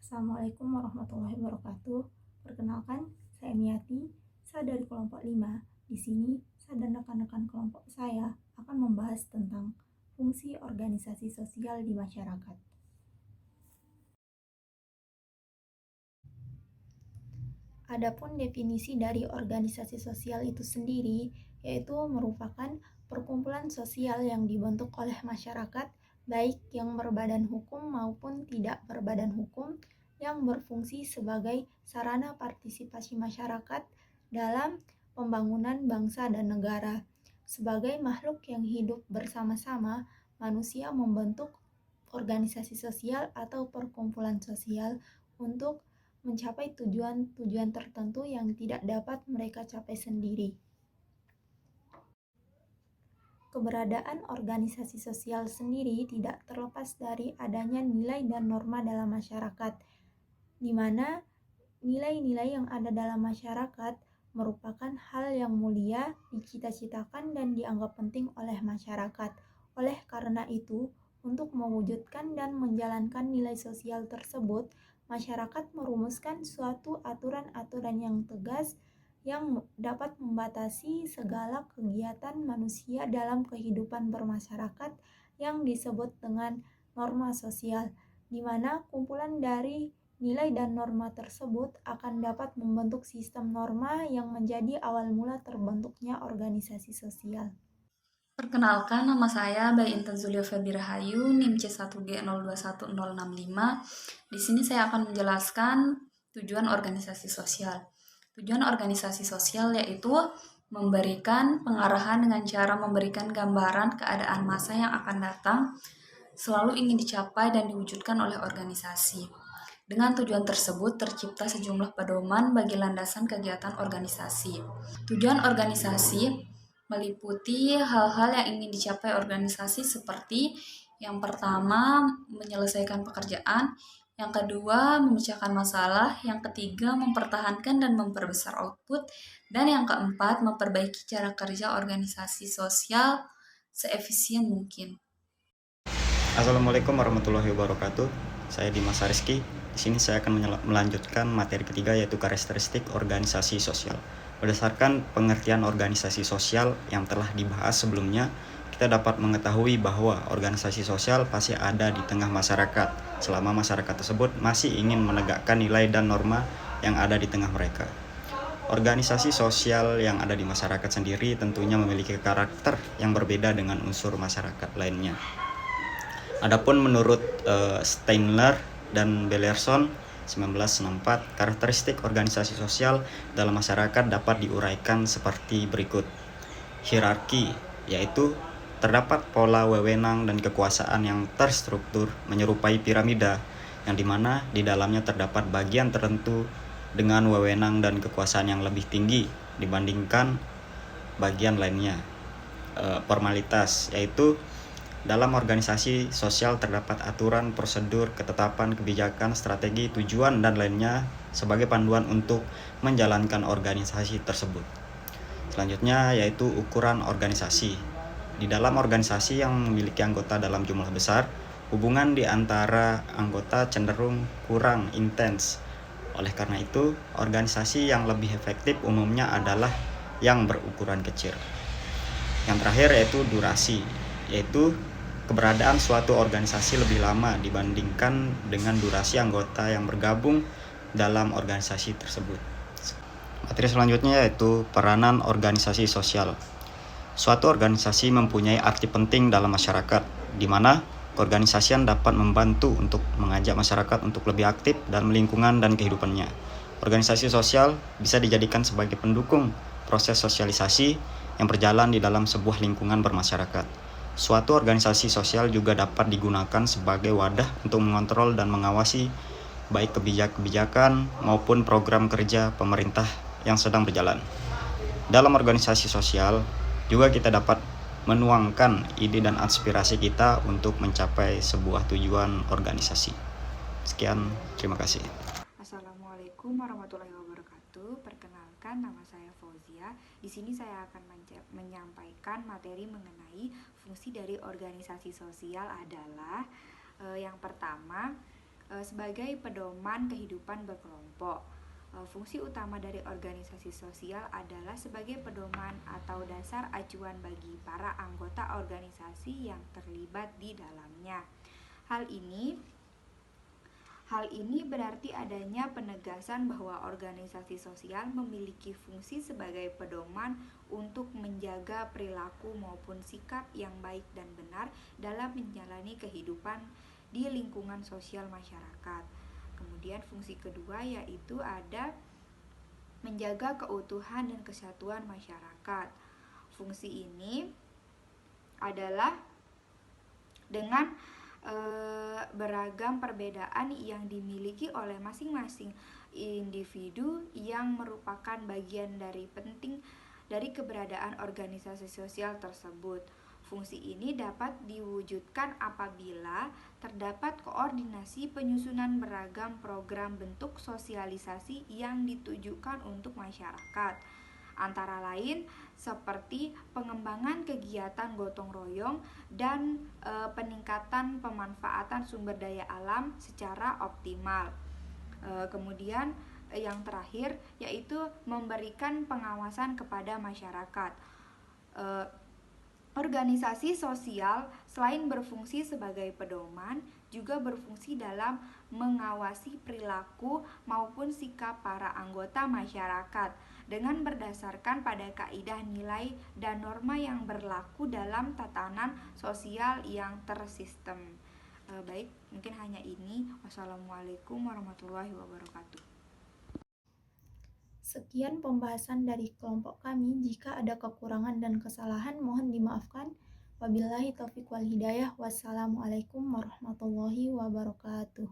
Assalamualaikum warahmatullahi wabarakatuh. Perkenalkan, saya Miati, saya dari kelompok 5. Di sini, saya dan rekan-rekan kelompok saya akan membahas tentang fungsi organisasi sosial di masyarakat. Adapun definisi dari organisasi sosial itu sendiri, yaitu merupakan perkumpulan sosial yang dibentuk oleh masyarakat, baik yang berbadan hukum maupun tidak berbadan hukum, yang berfungsi sebagai sarana partisipasi masyarakat dalam pembangunan bangsa dan negara. Sebagai makhluk yang hidup bersama-sama, manusia membentuk organisasi sosial atau perkumpulan sosial untuk mencapai tujuan-tujuan tertentu yang tidak dapat mereka capai sendiri. Keberadaan organisasi sosial sendiri tidak terlepas dari adanya nilai dan norma dalam masyarakat, di mana nilai-nilai yang ada dalam masyarakat merupakan hal yang mulia, dicita-citakan dan dianggap penting oleh masyarakat. Oleh karena itu, untuk mewujudkan dan menjalankan nilai sosial tersebut, masyarakat merumuskan suatu aturan-aturan yang tegas yang dapat membatasi segala kegiatan manusia dalam kehidupan bermasyarakat yang disebut dengan norma sosial, di mana kumpulan dari nilai dan norma tersebut akan dapat membentuk sistem norma yang menjadi awal mula terbentuknya organisasi sosial. Perkenalkan, nama saya Bayi Intan Zulia Febi Rahayu, NIM C1G021065. Di sini saya akan menjelaskan tujuan organisasi sosial. Tujuan organisasi sosial yaitu memberikan pengarahan dengan cara memberikan gambaran keadaan masa yang akan datang, selalu ingin dicapai dan diwujudkan oleh organisasi. Dengan tujuan tersebut tercipta sejumlah pedoman bagi landasan kegiatan organisasi. Tujuan organisasi meliputi hal-hal yang ingin dicapai organisasi seperti yang pertama, menyelesaikan pekerjaan, yang kedua, memecahkan masalah, yang ketiga, mempertahankan dan memperbesar output, dan yang keempat, memperbaiki cara kerja organisasi sosial seefisien mungkin. Assalamualaikum warahmatullahi wabarakatuh. Saya Dimas Ariski. Di sini saya akan melanjutkan materi ketiga, yaitu karakteristik organisasi sosial. Berdasarkan pengertian organisasi sosial yang telah dibahas sebelumnya, kita dapat mengetahui bahwa organisasi sosial pasti ada di tengah masyarakat selama masyarakat tersebut masih ingin menegakkan nilai dan norma yang ada di tengah mereka. Organisasi sosial yang ada di masyarakat sendiri tentunya memiliki karakter yang berbeda dengan unsur masyarakat lainnya. Adapun menurut Steiner dan Bellerson 1964, karakteristik organisasi sosial dalam masyarakat dapat diuraikan seperti berikut. Hierarki, yaitu terdapat pola wewenang dan kekuasaan yang terstruktur menyerupai piramida, yang dimana di dalamnya terdapat bagian tertentu dengan wewenang dan kekuasaan yang lebih tinggi dibandingkan bagian lainnya. Formalitas, yaitu dalam organisasi sosial terdapat aturan, prosedur, ketetapan, kebijakan, strategi, tujuan, dan lainnya sebagai panduan untuk menjalankan organisasi tersebut. Selanjutnya yaitu ukuran organisasi. Di dalam organisasi yang memiliki anggota dalam jumlah besar, hubungan di antara anggota cenderung kurang intens. Oleh karena itu, organisasi yang lebih efektif umumnya adalah yang berukuran kecil. Yang terakhir yaitu durasi, yaitu keberadaan suatu organisasi lebih lama dibandingkan dengan durasi anggota yang bergabung dalam organisasi tersebut. Materi selanjutnya yaitu peranan organisasi sosial. Suatu organisasi mempunyai arti penting dalam masyarakat, di mana keorganisasian dapat membantu untuk mengajak masyarakat untuk lebih aktif dalam lingkungan dan kehidupannya. Organisasi sosial bisa dijadikan sebagai pendukung proses sosialisasi yang berjalan di dalam sebuah lingkungan bermasyarakat. Suatu organisasi sosial juga dapat digunakan sebagai wadah untuk mengontrol dan mengawasi baik kebijakan maupun program kerja pemerintah yang sedang berjalan. Dalam organisasi sosial juga kita dapat menuangkan ide dan aspirasi kita untuk mencapai sebuah tujuan organisasi. Sekian, terima kasih. Assalamualaikum warahmatullahi wabarakatuh. Perkenalkan, nama saya Fauzia. Di sini saya akan menyampaikan materi mengenai fungsi dari organisasi sosial adalah yang pertama, sebagai pedoman kehidupan berkelompok. Fungsi utama dari organisasi sosial adalah sebagai pedoman atau dasar acuan bagi para anggota organisasi yang terlibat di dalamnya. Hal ini berarti adanya penegasan bahwa organisasi sosial memiliki fungsi sebagai pedoman untuk menjaga perilaku maupun sikap yang baik dan benar dalam menjalani kehidupan di lingkungan sosial masyarakat. Kemudian fungsi kedua yaitu ada menjaga keutuhan dan kesatuan masyarakat. Fungsi ini adalah dengan beragam perbedaan yang dimiliki oleh masing-masing individu yang merupakan bagian dari penting dari keberadaan organisasi sosial tersebut. Fungsi ini dapat diwujudkan apabila terdapat koordinasi penyusunan beragam program bentuk sosialisasi yang ditujukan untuk masyarakat. Antara lain seperti pengembangan kegiatan gotong royong dan peningkatan pemanfaatan sumber daya alam secara optimal. Kemudian yang terakhir yaitu memberikan pengawasan kepada masyarakat. Organisasi sosial selain berfungsi sebagai pedoman, juga berfungsi dalam mengawasi perilaku maupun sikap para anggota masyarakat dengan berdasarkan pada kaidah nilai dan norma yang berlaku dalam tatanan sosial yang tersistem. Baik, mungkin hanya ini. Wassalamualaikum warahmatullahi wabarakatuh. Sekian pembahasan dari kelompok kami. Jika ada kekurangan dan kesalahan mohon dimaafkan. Wabillahi taufiq wal hidayah. Wassalamualaikum warahmatullahi wabarakatuh.